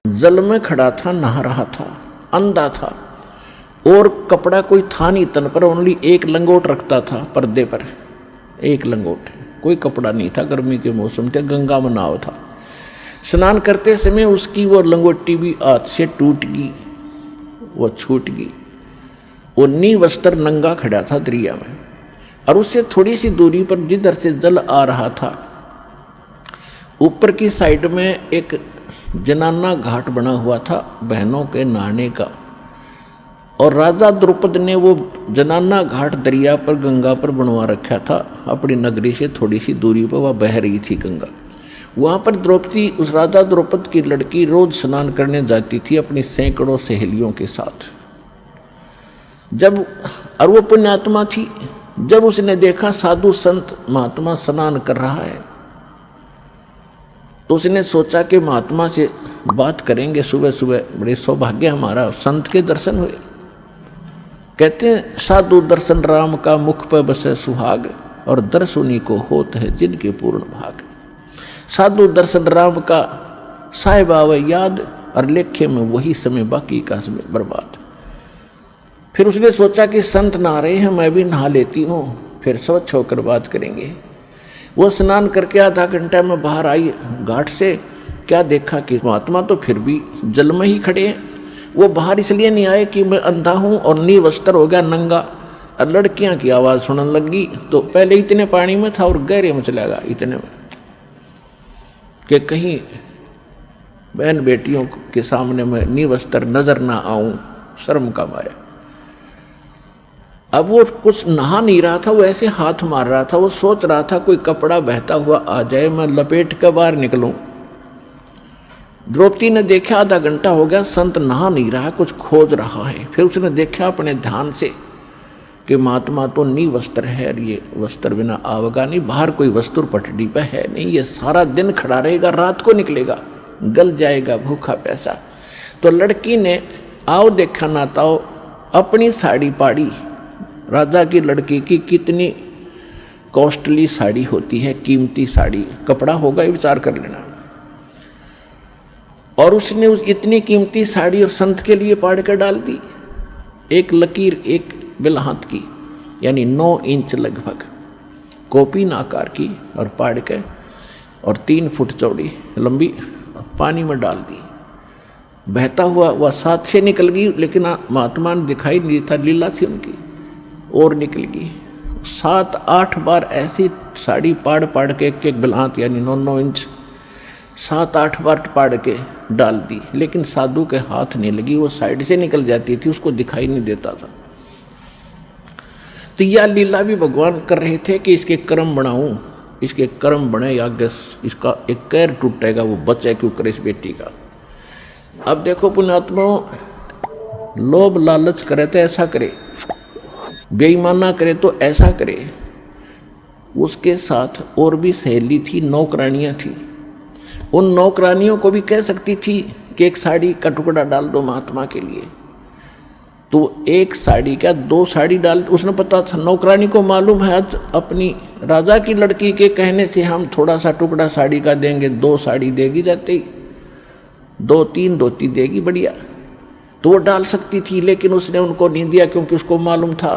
जल में खड़ा था, नहा रहा था, अंधा था और कपड़ा कोई था नहीं तन पर, ओनली एक लंगोट रखता था पर्दे पर, एक लंगोट, कोई कपड़ा नहीं था। गर्मी के मौसम थे, गंगा में नाव था। स्नान करते समय उसकी वो लंगोटी भी हाथ से टूट गई, वो छूट गई। वो निवस्त्र नंगा खड़ा था दरिया में, और उससे थोड़ी सी दूरी पर जिधर से जल आ रहा था, ऊपर की साइड में एक जनाना घाट बना हुआ था बहनों के नहाने का। और राजा द्रुपद ने वो जनाना घाट दरिया पर, गंगा पर बनवा रखा था। अपनी नगरी से थोड़ी सी दूरी पर वह बह रही थी गंगा। वहाँ पर द्रौपदी, उस राजा द्रुपद की लड़की, रोज स्नान करने जाती थी अपनी सैकड़ों सहेलियों के साथ। जब, और वो पुण्यात्मा थी, जब उसने देखा साधु संत महात्मा स्नान कर रहा है, तो उसने सोचा कि महात्मा से बात करेंगे सुबह सुबह, बड़े सौभाग्य हमारा, संत के दर्शन हुए। कहते हैं साधु दर्शन राम का, मुख पर बसे सुहाग, और दर्श उन्हीं को होत है जिनके पूर्ण भाग। साधु दर्शन राम का, साहिब आवे याद, और लेखे में वही समय बाकी का समय बर्बाद। फिर उसने सोचा कि संत नहा रहे हैं, मैं भी नहा लेती हूँ, फिर स्वच्छ होकर बात करेंगे। वो स्नान करके आधा घंटा में बाहर आई घाट से, क्या देखा कि महात्मा तो फिर भी जल में ही खड़े हैं। वो बाहर इसलिए नहीं आए कि मैं अंधा हूँ और निवस्त्र हो गया, नंगा। और लड़कियां की आवाज़ सुनने लगी, तो पहले इतने पानी में था और गहरे में चला गया, इतने में कि कहीं बहन बेटियों के सामने मैं निवस्त्र नजर ना आऊं, शर्म का मारा। अब वो कुछ नहा नहीं रहा था, वो ऐसे हाथ मार रहा था। वो सोच रहा था कोई कपड़ा बहता हुआ आ जाए, मैं लपेट कर बाहर निकलूं। द्रौपदी ने देखा आधा घंटा हो गया, संत नहा नहीं रहा, कुछ खोज रहा है। फिर उसने देखा अपने ध्यान से कि महात्मा तो निवस्त्र है, और ये वस्त्र बिना आवेगा नहीं, बाहर कोई वस्तु पटड़ी पे है नहीं, ये सारा दिन खड़ा रहेगा, रात को निकलेगा, गल जाएगा भूखा प्यासा। तो लड़की ने आओ देखा ना ताओ अपनी साड़ी पाड़ी। राजा की लड़की की कितनी कॉस्टली साड़ी होती है, कीमती साड़ी, कपड़ा होगा ये विचार कर लेना। और उसने उस इतनी कीमती साड़ी और संत के लिए पाड़ कर डाल दी। एक लकीर, एक बिलहात की, यानी 9 इंच लगभग, कोपीन आकार की, और पाड़ के, और 3 फुट चौड़ी लंबी, पानी में डाल दी। बहता हुआ वह साथ से निकल गई, लेकिन महात्मा ने दिखाई नहीं था, लीला थी उनकी, और निकल गई। 7-8 बार ऐसी साड़ी पाड़ पाड़ के, एक बिलहात यानी 9-9 इंच, 7-8 बार पाड़ के डाल दी, लेकिन साधु के हाथ नहीं लगी, वो साइड से निकल जाती थी, उसको दिखाई नहीं देता था। तो यह लीला भी भगवान कर रहे थे कि इसके कर्म बनाऊं, इसके कर्म बने, या इसका एक कैर टूटेगा, वो बचे क्यों करे इस बेटी का। अब देखो पुण्यात्मा, लोभ लालच करे तो ऐसा करे, बेईमाना करे तो ऐसा करे। उसके साथ और भी सहेली थी, नौकरानियां थी। उन नौकरानियों को भी कह सकती थी कि एक साड़ी का टुकड़ा डाल दो महात्मा के लिए, तो एक साड़ी का 2 साड़ी डाल। उसने पता था, नौकरानी को मालूम है आज अपनी राजा की लड़की के कहने से हम थोड़ा सा टुकड़ा साड़ी का देंगे, 2 साड़ी देगी, जाते ही 2-3 धोती देगी, बढ़िया, तो वो डाल सकती थी। लेकिन उसने उनको नहीं दिया, क्योंकि उसको मालूम था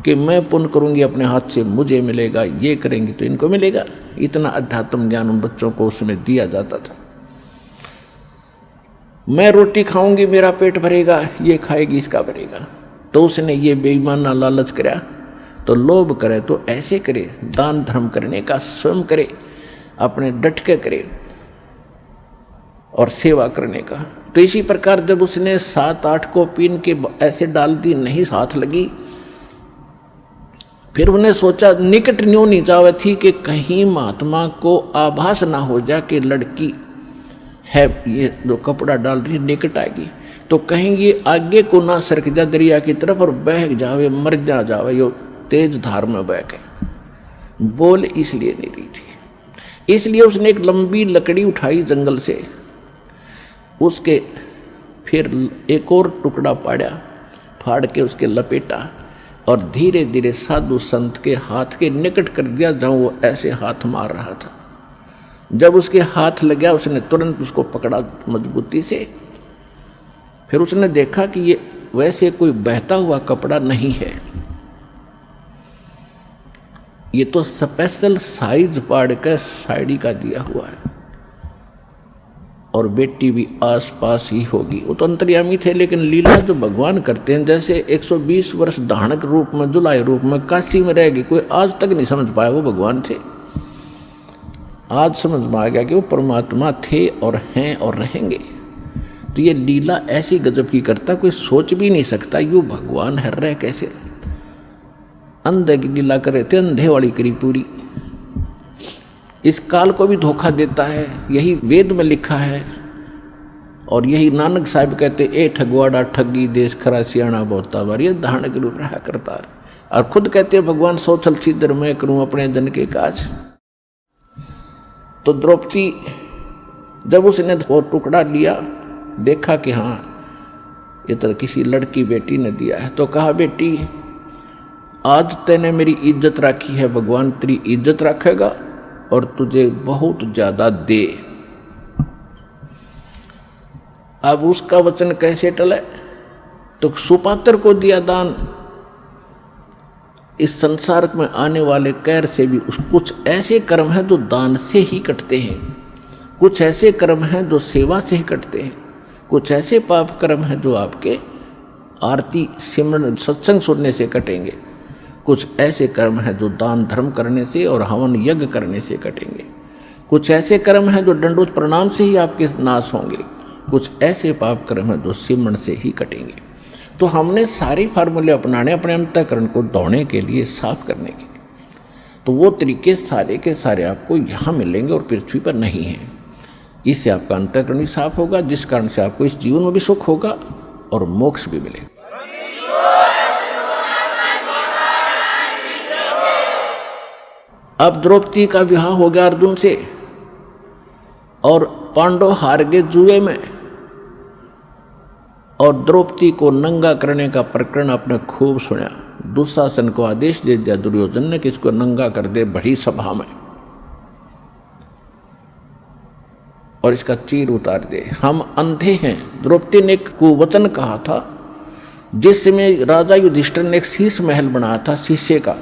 कि मैं पुण्य करूंगी अपने हाथ से, मुझे मिलेगा, ये करेंगी तो इनको मिलेगा। इतना अध्यात्म ज्ञान उन बच्चों को उसमें दिया जाता था। मैं रोटी खाऊंगी मेरा पेट भरेगा, ये खाएगी इसका भरेगा। तो उसने ये बेईमाना लालच करा। तो लोभ करे तो ऐसे करे, दान धर्म करने का स्वयं करे, अपने डट के करे, और सेवा करने का। तो इसी प्रकार जब उसने 7-8 को पीन के ऐसे डाल दी, नहीं हाथ लगी, फिर उन्हें सोचा निकट न्यों नहीं जावे थी कि कहीं महात्मा को आभास ना हो जाए कि लड़की है, ये जो कपड़ा डाल रही है निकट आएगी, तो कहीं ये आगे को ना सरक जा दरिया की तरफ और बह जावे, मर जावे, यो तेज धार में बह के। बोल इसलिए नहीं रही थी। इसलिए उसने एक लंबी लकड़ी उठाई जंगल से, उसके फिर एक और टुकड़ा पाड़ा, फाड़ के उसके लपेटा, और धीरे धीरे साधु संत के हाथ के निकट कर दिया जहाँ वो ऐसे हाथ मार रहा था। जब उसके हाथ लग गया उसने तुरंत उसको पकड़ा मजबूती से। फिर उसने देखा कि ये वैसे कोई बहता हुआ कपड़ा नहीं है, ये तो स्पेशल साइज पाड़ कर साड़ी का दिया हुआ है, और बेटी भी आस पास ही होगी। वो तो अंतर्यामी थे, लेकिन लीला जो भगवान करते हैं, जैसे 120 वर्ष धानक रूप में, जुलाई रूप में काशी में रहेगी, कोई आज तक नहीं समझ पाया वो भगवान थे। आज समझ में आ गया कि वो परमात्मा थे और हैं और रहेंगे। तो ये लीला ऐसी गजब की करता, कोई सोच भी नहीं सकता यूँ भगवान हर रहे कैसे। अंधे की लीला कर रहे थे, अंधे वाली करी पूरी। इस काल को भी धोखा देता है, यही वेद में लिखा है। और यही नानक साहब कहते, ए ठगवाड़ा ठगी देश खरा सियाणा बहुता बार, ये धानक रूप रहा करता। और खुद कहते भगवान सोचल सिद्धर मैं करूं अपने जन के काज। तो द्रौपदी जब उसने वो टुकड़ा लिया, देखा कि हाँ ये तो किसी लड़की बेटी ने दिया है, तो कहा बेटी आज तैने मेरी इज्जत रखी है, भगवान तेरी इज्जत रखेगा और तुझे बहुत ज्यादा दे। अब उसका वचन कैसे टले? तो सुपात्र को दिया दान। इस संसार में आने वाले कैर से भी कुछ ऐसे कर्म हैं जो दान से ही कटते हैं, कुछ ऐसे कर्म हैं जो सेवा से ही कटते हैं, कुछ ऐसे पाप कर्म हैं जो आपके आरती सिमरन सत्संग सुनने से कटेंगे, कुछ ऐसे कर्म हैं जो दान धर्म करने से और हवन यज्ञ करने से कटेंगे, कुछ ऐसे कर्म हैं जो दंडोत प्रणाम से ही आपके नाश होंगे, कुछ ऐसे पाप कर्म हैं जो सिमरन से ही कटेंगे। तो हमने सारे फार्मूले अपनाने अपने अंतःकरण को दौड़ने के लिए, साफ करने के लिए। तो वो तरीके सारे के सारे आपको यहाँ मिलेंगे और पृथ्वी पर नहीं हैं। इससे आपका अंतःकरण भी साफ होगा, जिस कारण से आपको इस जीवन में भी सुख होगा और मोक्ष भी मिलेगा। अब द्रौपदी का विवाह हो गया अर्जुन से, और पांडव हार गए जुए में, और द्रौपदी को नंगा करने का प्रकरण आपने खूब सुना। दुशासन को आदेश दे दिया दुर्योधन ने कि इसको नंगा कर दे बड़ी सभा में, और इसका चीर उतार दे, हम अंधे हैं। द्रौपदी ने एक कुवचन कहा था, जिस समय राजा युधिष्ठिर ने एक शीश महल बनाया था शीशे का,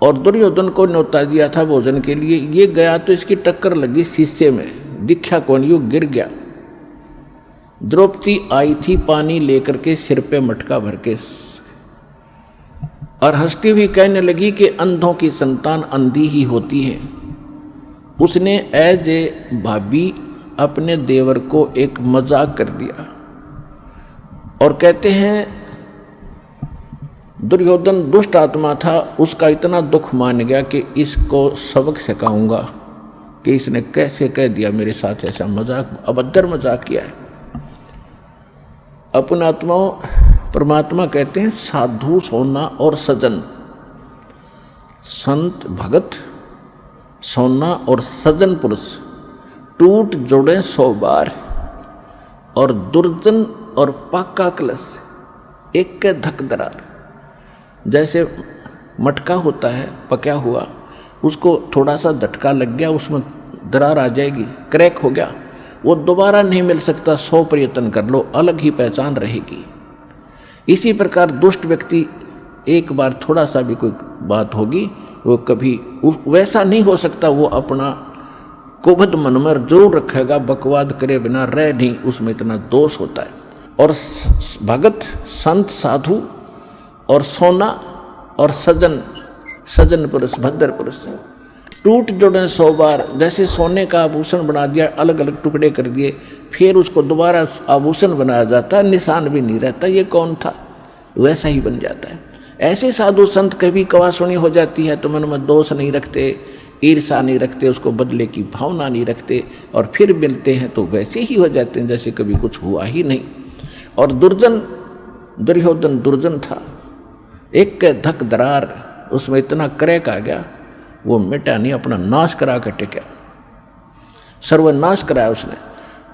और दुर्योधन को न्योता दिया था भोजन के लिए। ये गया तो इसकी टक्कर लगी शीशे में, दिखा कौन, यूं गिर गया। द्रौपदी आई थी पानी लेकर के सिर पे मटका भर के, और हंसती हुई कहने लगी कि अंधों की संतान अंधी ही होती है। उसने एज ए भाभी अपने देवर को एक मजाक कर दिया, और कहते हैं दुर्योधन दुष्ट आत्मा था, उसका इतना दुख मान गया कि इसको सबक सिखाऊंगा कि इसने कैसे कह दिया मेरे साथ ऐसा मजाक, अभद्र मजाक किया है। अपने आत्माओं परमात्मा कहते हैं साधु सोना और सजन, संत भगत सोना और सजन पुरुष टूट जोड़े 100 बार, और दुर्जन और पाका कलश एक के धक दरार। जैसे मटका होता है पका हुआ, उसको थोड़ा सा झटका लग गया, उसमें दरार आ जाएगी, क्रैक हो गया, वो दोबारा नहीं मिल सकता, 100 प्रयत्न कर लो अलग ही पहचान रहेगी। इसी प्रकार दुष्ट व्यक्ति एक बार थोड़ा सा भी कोई बात होगी, वो कभी वैसा नहीं हो सकता, वो अपना कुबद मन में जरूर रखेगा, बकवाद करे बिना रह नहीं, उसमें इतना दोष होता है। और भगत संत साधु और सोना और सजन, सजन पुरुष भद्र पुरुष टूट जोड़े 100 बार। जैसे सोने का आभूषण बना दिया, अलग अलग टुकड़े कर दिए, फिर उसको दोबारा आभूषण बनाया जाता है, निशान भी नहीं रहता ये कौन था, वैसा ही बन जाता है। ऐसे साधु संत कभी कवासुनी हो जाती है तो मन में दोष नहीं रखते, ईर्षा नहीं रखते, उसको बदले की भावना नहीं रखते, और फिर मिलते हैं तो वैसे ही हो जाते हैं जैसे कभी कुछ हुआ ही नहीं। और दुर्जन, दुर्योधन दुर्जन था, एक के धक दरार, उसमें इतना क्रैक आ गया, वो मिटा नहीं, अपना नाश करा कर टिका, सर्वनाश कराया उसने।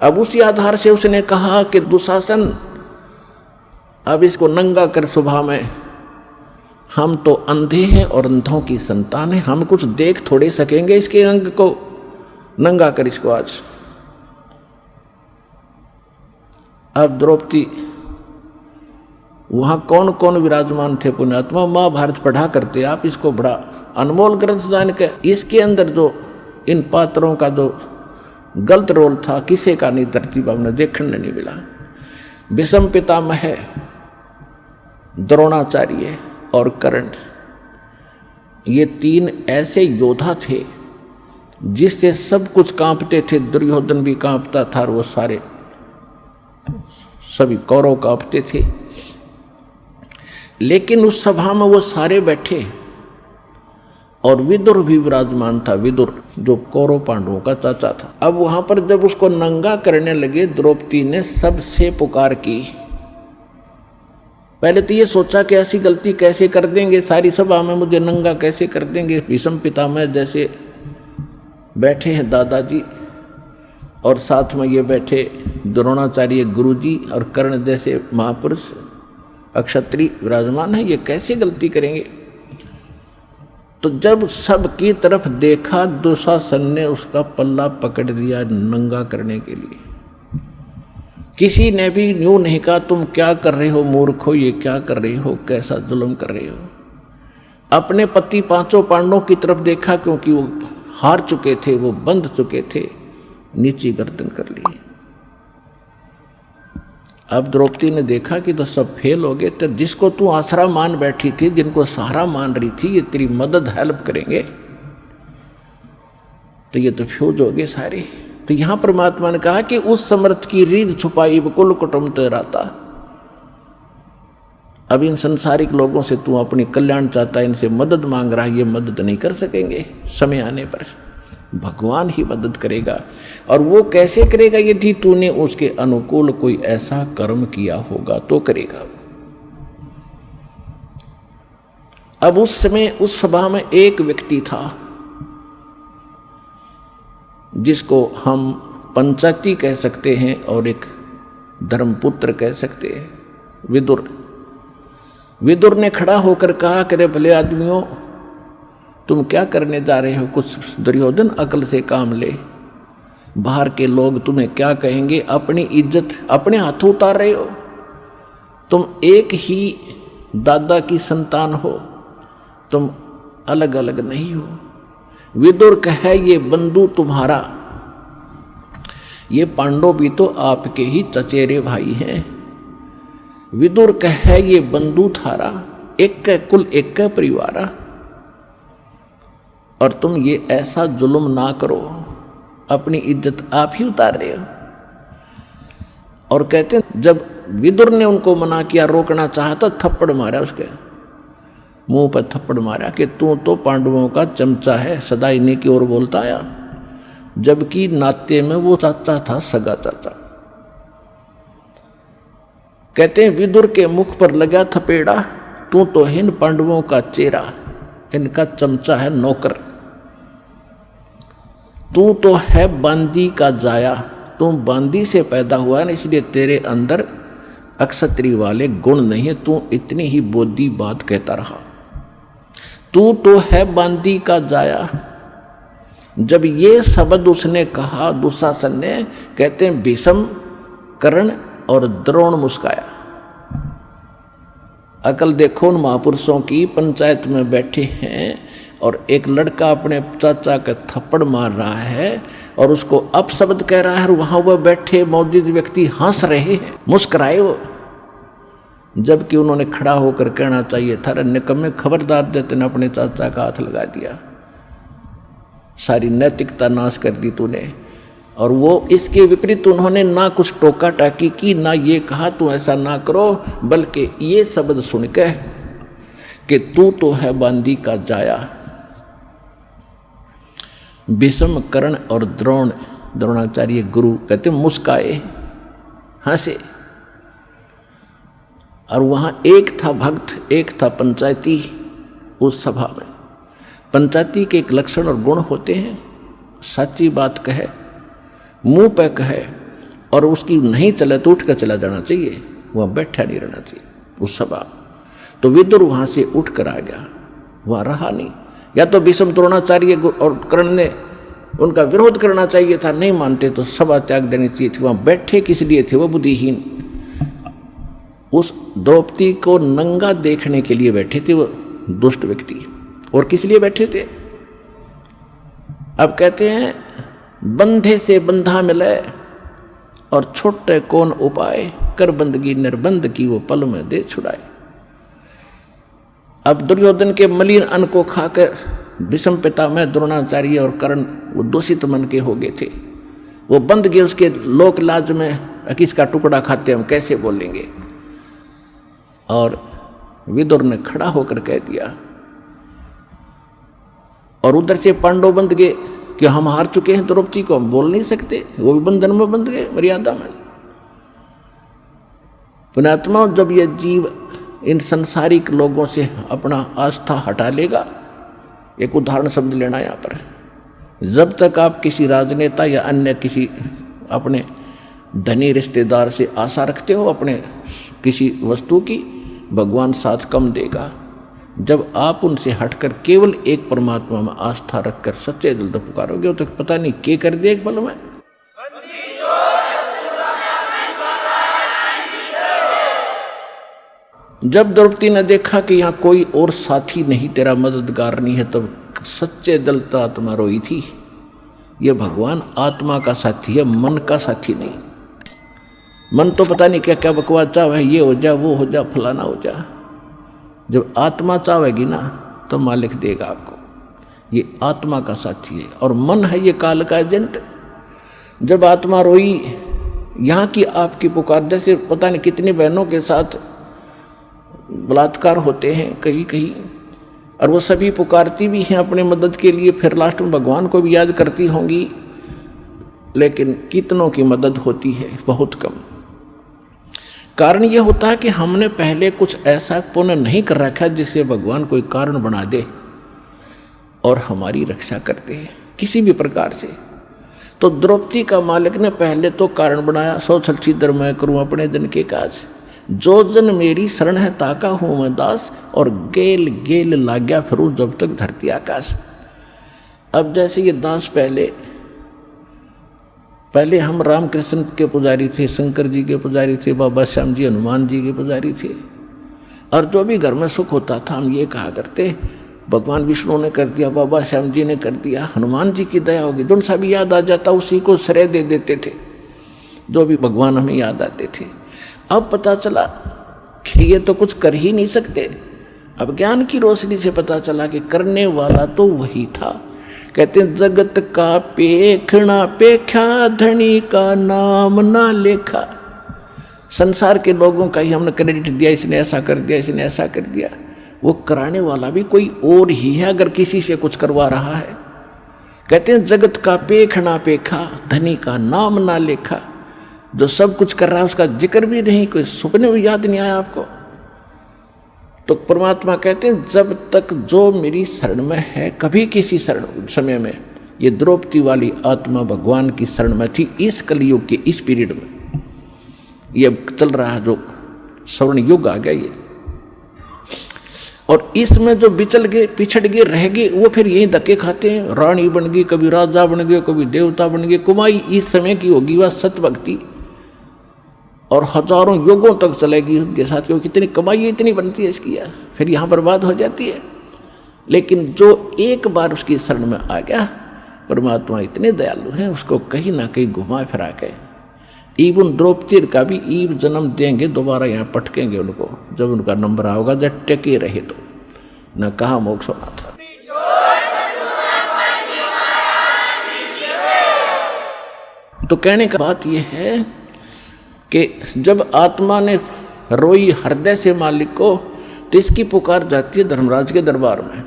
अब उसी आधार से उसने कहा कि दुशासन अब इसको नंगा कर सुबह में, हम तो अंधे हैं और अंधों की संतान है, हम कुछ देख थोड़े सकेंगे इसके अंग को, नंगा कर इसको आज। अब द्रौपदी, वहां कौन कौन विराजमान थे पुण्यात्मा, महाभारत पढ़ा करते आप, इसको बड़ा अनमोल ग्रंथ जान के। इसके अंदर जो इन पात्रों का जो गलत रोल था, किसी का नहीं धरती पर हमने देखने नहीं मिला। भीष्म पितामह, द्रोणाचार्य और कर्ण, ये तीन ऐसे योद्धा थे जिससे सब कुछ कांपते थे। दुर्योधन भी कांपता था और वो सारे सभी कौरव कांपते थे। लेकिन उस सभा में वो सारे बैठे और विदुर भी विराजमान था, विदुर जो कौरव पांडवों का चाचा था। अब वहां पर जब उसको नंगा करने लगे, द्रौपदी ने सबसे पुकार की। पहले तो ये सोचा कि ऐसी गलती कैसे कर देंगे, सारी सभा में मुझे नंगा कैसे कर देंगे। भीष्म पितामह जैसे बैठे हैं दादाजी, और साथ में ये बैठे द्रोणाचार्य गुरुजी, और कर्ण जैसे महापुरुष अक्षत्रिय विराजमान है, ये कैसे गलती करेंगे। तो जब सबकी तरफ देखा, दुशासन ने उसका पल्ला पकड़ लिया नंगा करने के लिए। किसी ने भी यूं नहीं कहा तुम क्या कर रहे हो मूर्ख हो, ये क्या कर रहे हो, कैसा जुल्म कर रहे हो। अपने पति पांचों पांडवों की तरफ देखा, क्योंकि वो हार चुके थे, वो बंध चुके थे, नीची गर्दन कर ली। अब द्रौपदी ने देखा कि तो सब फेल हो गए, तो जिसको तू आसरा मान बैठी थी, जिनको सहारा मान रही थी, ये तेरी मदद हेल्प करेंगे, तो ये तो फ्यूज हो गए सारे। तो यहां परमात्मा ने कहा कि उस समर्थ की रीढ़ छुपाई कुल कुटुंब तेराता। अब इन संसारिक लोगों से तू अपनी कल्याण चाहता है, इनसे मदद मांग रहा है, ये मदद नहीं कर सकेंगे। समय आने पर भगवान ही मदद करेगा। और वो कैसे करेगा, यदि तूने उसके अनुकूल कोई ऐसा कर्म किया होगा तो करेगा। अब उस समय उस सभा में एक व्यक्ति था जिसको हम पंचायती कह सकते हैं और एक धर्मपुत्र कह सकते हैं, विदुर। विदुर ने खड़ा होकर कहा, करे भले आदमियों, तुम क्या करने जा रहे हो, कुछ दुर्योधन अकल से काम ले। बाहर के लोग तुम्हें क्या कहेंगे, अपनी इज्जत अपने हाथों उतार रहे हो। तुम एक ही दादा की संतान हो, तुम अलग अलग नहीं हो। विदुर कहे ये बंधु तुम्हारा, ये पांडव भी तो आपके ही चचेरे भाई हैं। विदुर कहे ये बंधु थारा, एक कुल एक परिवारा, और तुम ये ऐसा जुल्म ना करो, अपनी इज्जत आप ही उतार रहे हो। और कहते हैं जब विदुर ने उनको मना किया, रोकना चाहता, थप्पड़ मारा, उसके मुंह पर थप्पड़ मारा कि तू तो पांडवों का चमचा है, सदा इन्हीं की ओर बोलता आया, जबकि नाते में वो चाचा था, सगा चाचा। कहते हैं विदुर के मुख पर लगा थपेड़ा, तू तो इन पांडवों का चेहरा, इनका चमचा है, नौकर। तू तो है बांदी का जाया, तू बांदी से पैदा हुआ है, इसलिए तेरे अंदर अक्षत्री वाले गुण नहीं है, तू इतनी ही बोधी बात कहता रहा। तू तो है बांदी का जाया। जब ये शब्द उसने कहा दुशासन ने, कहते हैं भीष्म, कर्ण और द्रोण मुस्काया। अकल देखो उन महापुरुषों की, पंचायत में बैठे हैं और एक लड़का अपने चाचा का थप्पड़ मार रहा है और उसको अपशब्द कह रहा है, और वहां वह बैठे मौजूद व्यक्ति हंस रहे हैं, मुस्कुराए वो। जबकि उन्होंने खड़ा होकर कहना चाहिए था, निकम्मे खबरदार, देते ने अपने चाचा का हाथ लगा दिया, सारी नैतिकता नाश कर दी तूने। और वो इसके विपरीत उन्होंने ना कुछ टोका टाकी की, ना ये कहा तू ऐसा ना करो, बल्कि ये शब्द सुन के कि तू तो है बांदी का जाया। भीष्म, कर्ण और द्रोणाचार्य गुरु कहते मुस्काए, हंसे। और वहां एक था भक्त, एक था पंचायती। उस सभा में पंचायती के एक लक्षण और गुण होते हैं, सच्ची बात कहे, मुंह पे कहे, और उसकी नहीं चले तो उठ कर चला जाना चाहिए, वह बैठा नहीं रहना चाहिए उस सभा। तो विदुर वहां से उठ कर आ गया, वह रहा नहीं। या तो भीष्म द्रोणाचार्य और कर्ण ने उनका विरोध करना चाहिए था, नहीं मानते तो सभा त्याग देनी चाहिए थी। वहां बैठे किस लिए थे? वो बुद्धिहीन उस द्रौपदी को नंगा देखने के लिए बैठे थे, वो दुष्ट व्यक्ति। और किस लिए बैठे थे? अब कहते हैं बंधे से बंधा मिले और छोटे कौन उपाय, कर बंदगी निर्बंध की वो पल में दे छुड़ाए। अब दुर्योधन के मलिन अन्न को खाकर भीष्म पितामह द्रोणाचार्य और कर्ण वो दूषित मन के हो गए थे, वो बंद गए उसके लोक लाज में, किसका टुकड़ा खाते हम कैसे बोलेंगे। और विदुर ने खड़ा होकर कह दिया, और उधर से पांडव बंद गए कि हम हार चुके हैं, द्रौपदी को हम बोल नहीं सकते, वो भी बंधन में बंध गए, मर्यादा में। पुण्यात्मा, जब यह जीव इन संसारिक लोगों से अपना आस्था हटा लेगा, एक उदाहरण शब्द लेना यहाँ पर, जब तक आप किसी राजनेता या अन्य किसी अपने धनी रिश्तेदार से आशा रखते हो अपने किसी वस्तु की, भगवान साथ कम देगा। जब आप उनसे हटकर केवल एक परमात्मा में आस्था रखकर सच्चे दिल से पुकारोगे तो पता नहीं क्या कर दिया एक पल में। जब द्रौपदी ने देखा कि यहाँ कोई और साथी नहीं, तेरा मददगार नहीं है, तब सच्चे दिल से आत्मा रोई थी। ये भगवान आत्मा का साथी है, मन का साथी नहीं। मन तो पता नहीं क्या क्या बकवास चाहे, ये हो जा, वो हो जा, फलाना हो जा। जब आत्मा चाहेगी ना तो मालिक देगा आपको। ये आत्मा का साथी है, और मन है ये काल का एजेंट। जब आत्मा रोई, यहाँ की आपकी पुकार, जैसे पता नहीं कितनी बहनों के साथ बलात्कार होते हैं कहीं कहीं, और वो सभी पुकारती भी हैं अपने मदद के लिए, फिर लास्ट में भगवान को भी याद करती होंगी, लेकिन कितनों की मदद होती है? बहुत कम। कारण ये होता है कि हमने पहले कुछ ऐसा पुण्य नहीं कर रखा जिससे भगवान कोई कारण बना दे और हमारी रक्षा करते हैं किसी भी प्रकार से। तो द्रौपदी का मालिक ने पहले तो कारण बनाया, सौ छलछीदर मैं करूं अपने दिन के काज, जो जन मेरी शरण है ताका हूं मैं दास, और गेल गेल लाग्या फिरूं जब तक धरती आकाश। अब जैसे ये दास पहले हम रामकृष्ण के पुजारी थे, शंकर जी के पुजारी थे, बाबा श्याम जी हनुमान जी के पुजारी थे, और जो भी घर में सुख होता था हम ये कहा करते भगवान विष्णु ने कर दिया, बाबा श्याम जी ने कर दिया, हनुमान जी की दया होगी। जो सा भी याद आ जाता उसी को श्रेय दे देते थे, जो भी भगवान हमें याद आते थे। अब पता चला कि ये तो कुछ कर ही नहीं सकते। अब ज्ञान की रोशनी से पता चला कि करने वाला तो वही था। कहते हैं जगत का पेखना पेखा, धनी का नाम ना लेखा। संसार के लोगों का ही हमने क्रेडिट दिया, इसने ऐसा कर दिया, इसने ऐसा कर दिया। वो कराने वाला भी कोई और ही है अगर किसी से कुछ करवा रहा है। कहते हैं जगत का पेखना पेखा, धनी का नाम ना लेखा। जो सब कुछ कर रहा है उसका जिक्र भी नहीं, कोई सुपने भी याद नहीं आया आपको। तो परमात्मा कहते हैं जब तक जो मेरी शरण में है, कभी किसी शरण समय में, ये द्रौपदी वाली आत्मा भगवान की शरण में थी। इस कलयुग के इस पीरियड में ये चल रहा है जो स्वर्ण युग आ गया ये, और इसमें जो बिचल गए, पिछड़ गए, रह गए, वो फिर यही धक्के खाते हैं। रानी बन गई, कभी राजा बन गए, कभी देवता बन गए। कुमाई इस समय की होगी वह सत भक्ति, और हजारों युगों तक चलेगी उनके साथ, क्योंकि कितनी कमाई इतनी बनती है इसकी, फिर यहाँ बर्बाद हो जाती है। लेकिन जो एक बार उसकी शरण में आ गया, परमात्मा इतने दयालु हैं, उसको कहीं ना कहीं घुमा फिरा के इवन द्रौपदी का भी ईव जन्म देंगे, दोबारा यहाँ पटकेंगे उनको जब उनका नंबर आओगा, जब टेके रहे तो न कहा मोक्ष होना था। तो कहने का बात यह है कि जब आत्मा ने रोई हृदय से मालिक को, तो इसकी पुकार जाती है धर्मराज के दरबार में।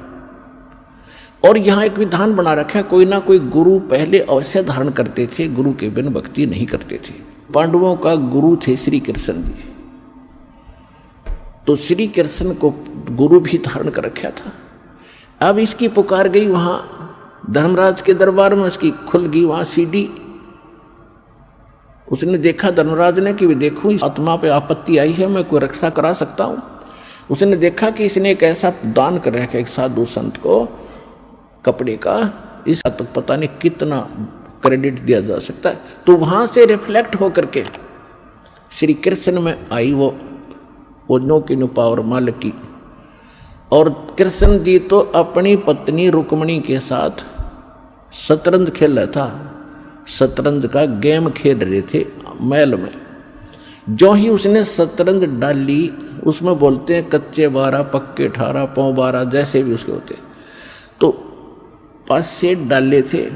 और यहाँ एक विधान बना रखा है, कोई ना कोई गुरु पहले अवश्य धारण करते थे, गुरु के बिन भक्ति नहीं करते थे। पांडवों का गुरु थे श्री कृष्ण जी, तो श्री कृष्ण को गुरु भी धारण कर रखा था। अब इसकी पुकार गई वहाँ धर्मराज के दरबार में, उसकी खुल गई वहाँ सीढ़ी। उसने देखा धर्मराज ने कि देखो इस आत्मा पे आपत्ति आई है, मैं कोई रक्षा करा सकता हूँ। उसने देखा कि इसने एक ऐसा दान कर रखा एक साधु संत को कपड़े का, इस तो पता नहीं कितना क्रेडिट दिया जा सकता है। तो वहां से रिफ्लेक्ट होकर के श्री कृष्ण में आई वो नो की नो पावर मालिक की। और कृष्ण जी तो अपनी पत्नी रुक्मणी के साथ शतरंज खेल रहा था, शतरंज का गेम खेल रहे थे महल में। जो ही उसने शतरंज डाली, उसमें बोलते हैं कच्चे 12 पक्के 18 पौ 12 जैसे भी उसके होते, तो 5 सेट डाले थे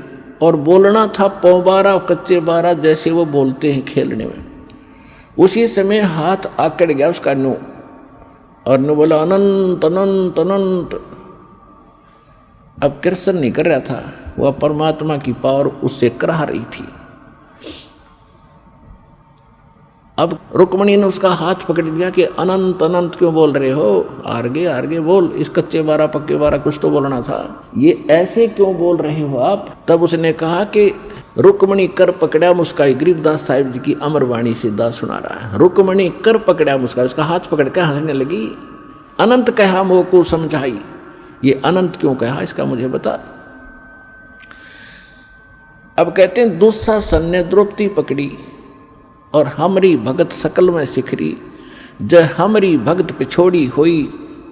और बोलना था पौ 12 कच्चे 12 जैसे वो बोलते हैं खेलने में। उसी समय हाथ आकड़ गया उसका नो, और नो बोला अनंत अनंत अनंत। अब कृष्ण नहीं कर रहा था, वह परमात्मा की पावर उससे करा रही थी। अब रुक्मणी ने उसका हाथ पकड़ दिया कि अनंत अनंत क्यों बोल रहे हो, आगे बोल, इस कच्चे 12 पक्के 12 कुछ तो बोलना था, ये ऐसे क्यों बोल रहे हो आप। तब उसने कहा कि रुक्मणी कर पकड़ा मुस्काई, गरीबदास साहिब जी की अमरवाणी से दास सुना रहा है। रुक्मणी कर पकड़ा मुस्काई, उसका हाथ पकड़ के हंसने लगी। अनंत कहा मोह को समझाई, ये अनंत क्यों कहा इसका मुझे बता। अब कहते हैं दुस्शासन ने द्रौपदी पकड़ी और हमरी भगत सकल में सिखरी, जय हमरी भगत पिछोड़ी हुई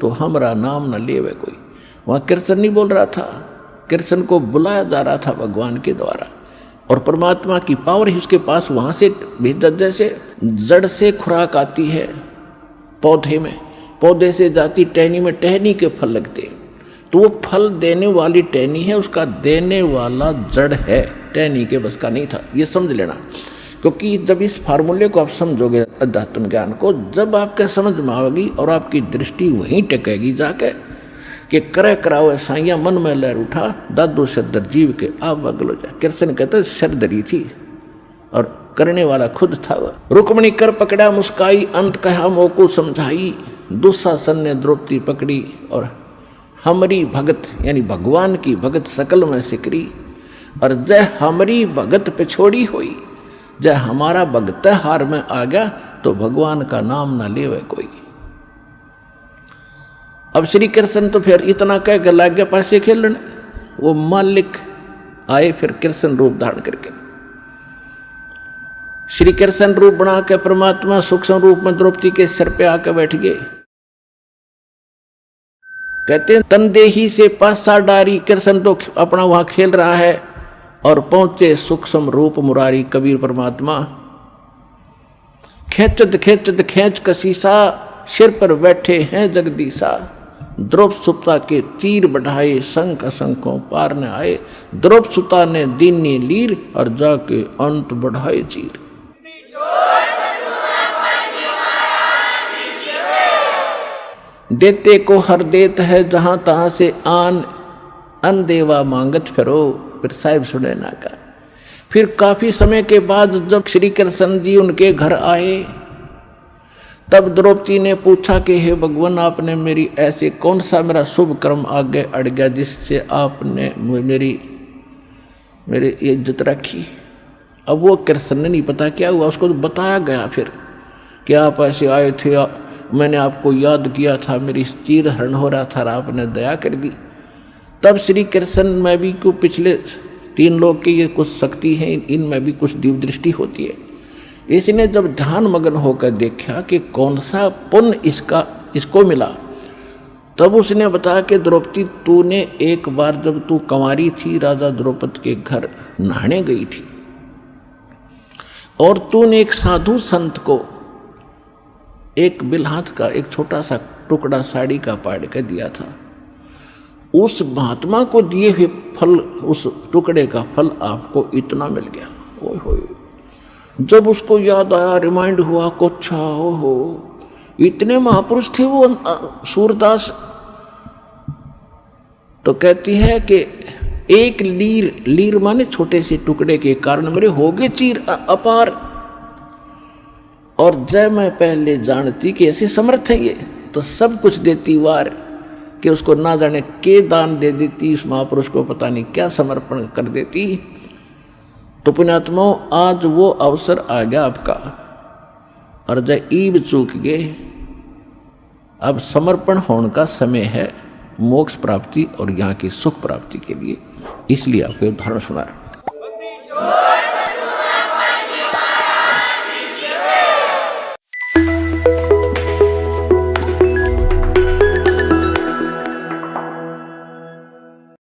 तो हमरा नाम न लेवे कोई। वहाँ कृष्ण नहीं बोल रहा था, कृष्ण को बुलाया जा रहा था भगवान के द्वारा, और परमात्मा की पावर ही उसके पास वहाँ से भीतर। जैसे जड़ से खुराक आती है पौधे में, पौधे से जाती टहनी में, टहनी के फल लगते, तो वो फल देने वाली टहनी है, उसका देने वाला जड़ है, टहनी के बस का नहीं था। ये समझ लेना, क्योंकि जब इस फार्मूले को आप समझोगे अध्यात्म ज्ञान को, जब आपके समझ में आएगी और आपकी दृष्टि वहीं टेकेगी जाके कि करे कराओ साइया मन में लहर उठा, दादू सदर जीव के आप बगलो जा। कृष्ण कहते सरदरी थी और करने वाला खुद था वह। रुक्मणी कर पकड़ा मुस्काई, अंत कहा मोह को समझाई, दुस्शासन ने द्रौपदी पकड़ी और हमरी भगत यानी भगवान की भगत सकल में सिकरी, और जय हमरी भगत पिछोड़ी हुई, जय हमारा भगत हार में आ गया तो भगवान का नाम ना लेवे कोई। अब श्री कृष्ण तो फिर इतना कह के लग गया पासे खेलने, वो मालिक आए फिर कृष्ण रूप धारण करके। श्री कृष्ण रूप बना के परमात्मा सूक्ष्म रूप में द्रौपदी के सिर पे आकर बैठ गए। कहते हैं तनदेही से पासा डारी, कृष्ण तो अपना वहां खेल रहा है और पहुंचे सूक्ष्म रूप मुरारी कबीर परमात्मा। खेचत खेचत खेच कसीसा, सिर पर बैठे हैं जगदीशा, द्रौप सुता के चीर बढ़ाए, शंख शंखों पार न आए, द्रौप सुता ने दीनी लीर और जाके अंत बढ़ाए चीर। देते को हर देत है जहां तहां से आन, अनदेवा मांगत फिरो, फिर साहिब सुने ना का। फिर काफी समय के बाद जब श्री कृष्ण जी उनके घर आए, तब द्रौपदी ने पूछा कि हे भगवान, आपने मेरी ऐसे कौन सा मेरा शुभ कर्म आगे अड़ गया जिससे आपने मेरी इज्जत रखी। अब वो कृष्ण ने नहीं पता क्या हुआ, उसको तो बताया गया फिर कि आप ऐसे आए थे, मैंने आपको याद किया था, मेरी चीर हरण हो रहा था, आपने दया कर दी। तब श्री कृष्ण में भी को पिछले 3 लोग की ये कुछ शक्ति है, इनमें भी कुछ दिव्य दृष्टि होती है। इसने जब ध्यान मग्न होकर देखा कि कौन सा पुण्य इसको मिला, तब उसने बताया कि द्रौपदी, तूने एक बार जब तू कंवारी थी राजा द्रौपद के घर नहाने गई थी और तूने एक साधु संत को एक बिलहात का एक छोटा सा टुकड़ा साड़ी का पाड़ के दिया था। उस महात्मा को दिए हुए फल, उस टुकड़े का फल आपको इतना मिल गया। ओए होए, जब उसको याद आया, रिमाइंड हुआ को अच्छा हो इतने महापुरुष थे वो सूरदास। तो कहती है कि एक लीर माने छोटे से टुकड़े के कारण मेरे हो गए चीर अपार, और जय मैं पहले जानती कि ऐसे समर्थ है ये, तो सब कुछ देती वार कि उसको ना जाने के दान दे देती, उस महापुरुष को पता नहीं क्या समर्पण कर देती। तो पुण्यात्माओं, आज वो अवसर आ गया आपका, और जय ईब चूक गए अब समर्पण होने का समय है मोक्ष प्राप्ति और यहाँ की सुख प्राप्ति के लिए, इसलिए आपको उदाहरण सुनाया।